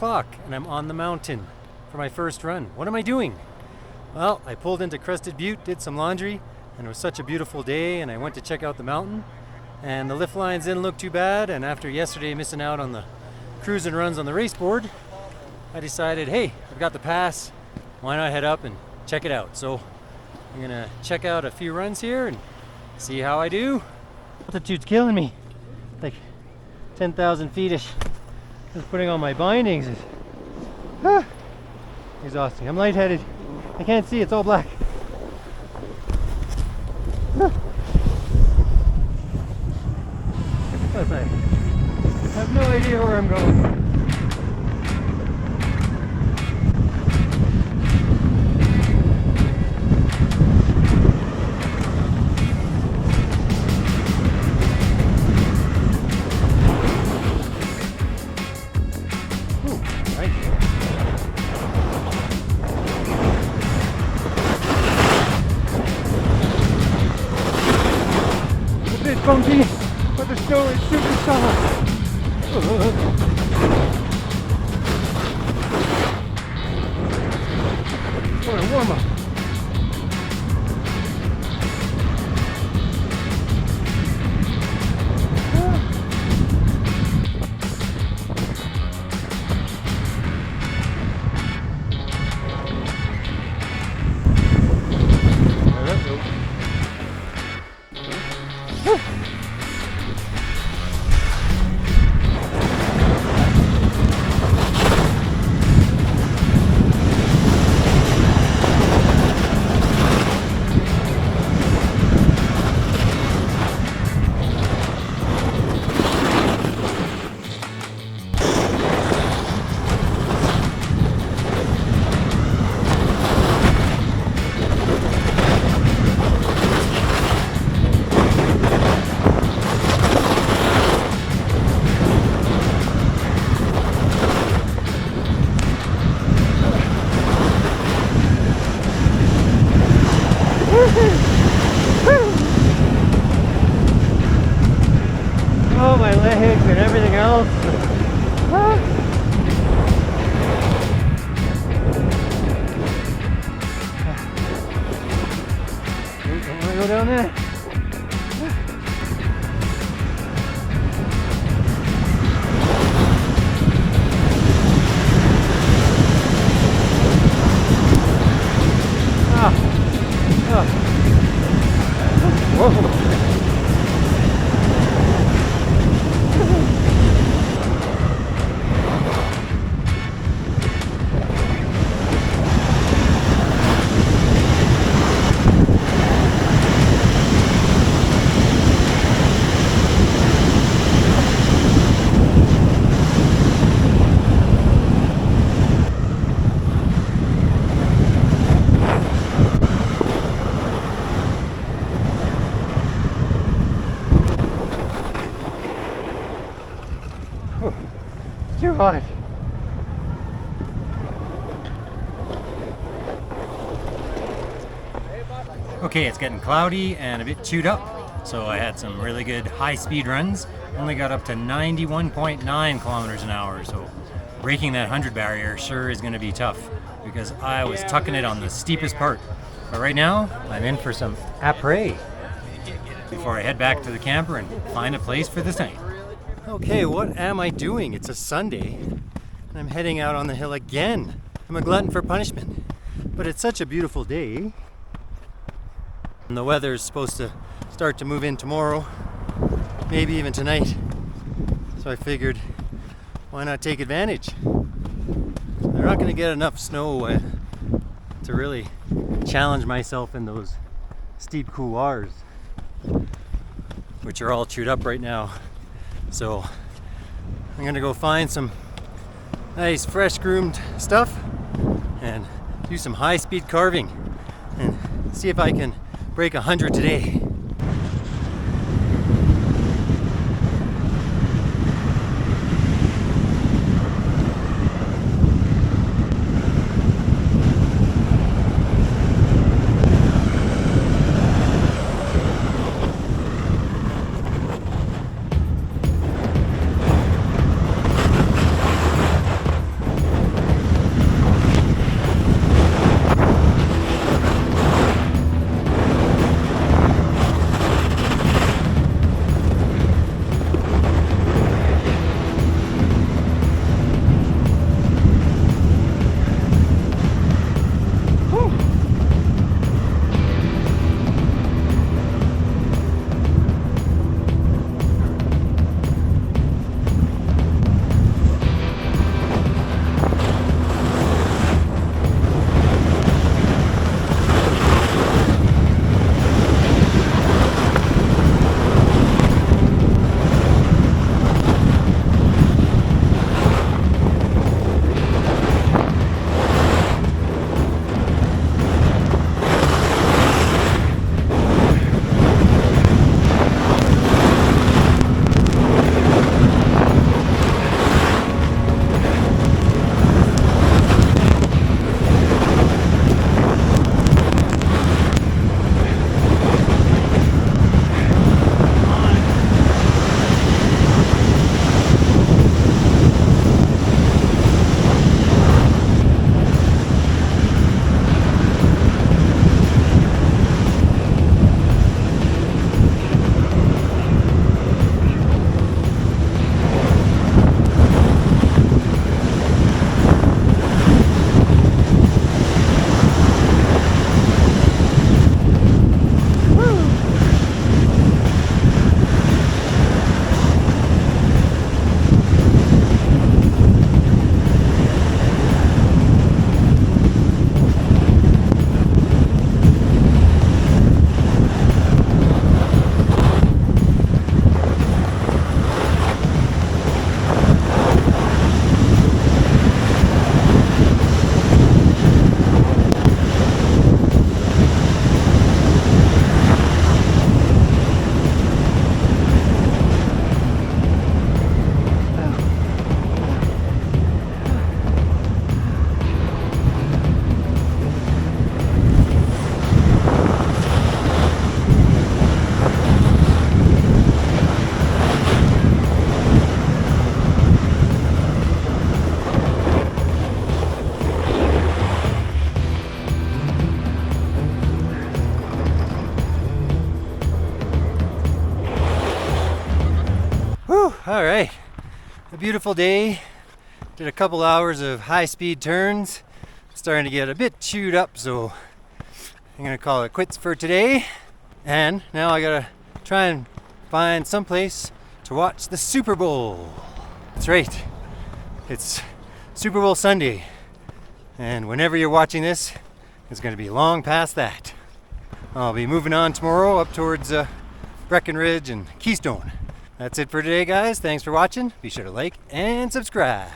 o'clock and I'm on the mountain for my first run. What am I doing? Well, I pulled into Crested Butte, did some laundry, and it was such a beautiful day, and I went to check out the mountain, and the lift lines didn't look too bad, and after yesterday missing out on the cruise and runs on the race board, I decided, hey, I've got the pass, why not head up and check it out? So I'm gonna check out a few runs here and see how I do. Altitude's killing me, like 10,000 feet-ish. Just putting on my bindings is exhausting. I'm lightheaded. I can't see, it's all black. I have no idea where I'm going. Bumpy, but the snow is super soft. What a warm up. Oh, my legs and everything else. Don't want to go down there. Whoa. Too hot. Okay, it's getting cloudy and a bit chewed up, so I had some really good high-speed runs. Only got up to 91.9 kilometers an hour, so breaking that 100 barrier sure is going to be tough because I was tucking it on the steepest part. But right now, I'm in for some après before I head back to the camper and find a place for this night. Okay, what am I doing? It's a Sunday, and I'm heading out on the hill again. I'm a glutton for punishment, but it's such a beautiful day. And the weather's supposed to start to move in tomorrow, maybe even tonight. So I figured, why not take advantage? They're not gonna get enough snow to really challenge myself in those steep couloirs, which are all chewed up right now. So I'm gonna go find some nice fresh groomed stuff and do some high-speed carving and see if I can break 100 today. All right, a beautiful day. Did a couple hours of high-speed turns. Starting to get a bit chewed up, so I'm gonna call it quits for today. And now I gotta try and find someplace to watch the Super Bowl. That's right, it's Super Bowl Sunday. And whenever you're watching this, it's gonna be long past that. I'll be moving on tomorrow up towards Breckenridge and Keystone. That's it for today, guys. Thanks for watching. Be sure to like and subscribe.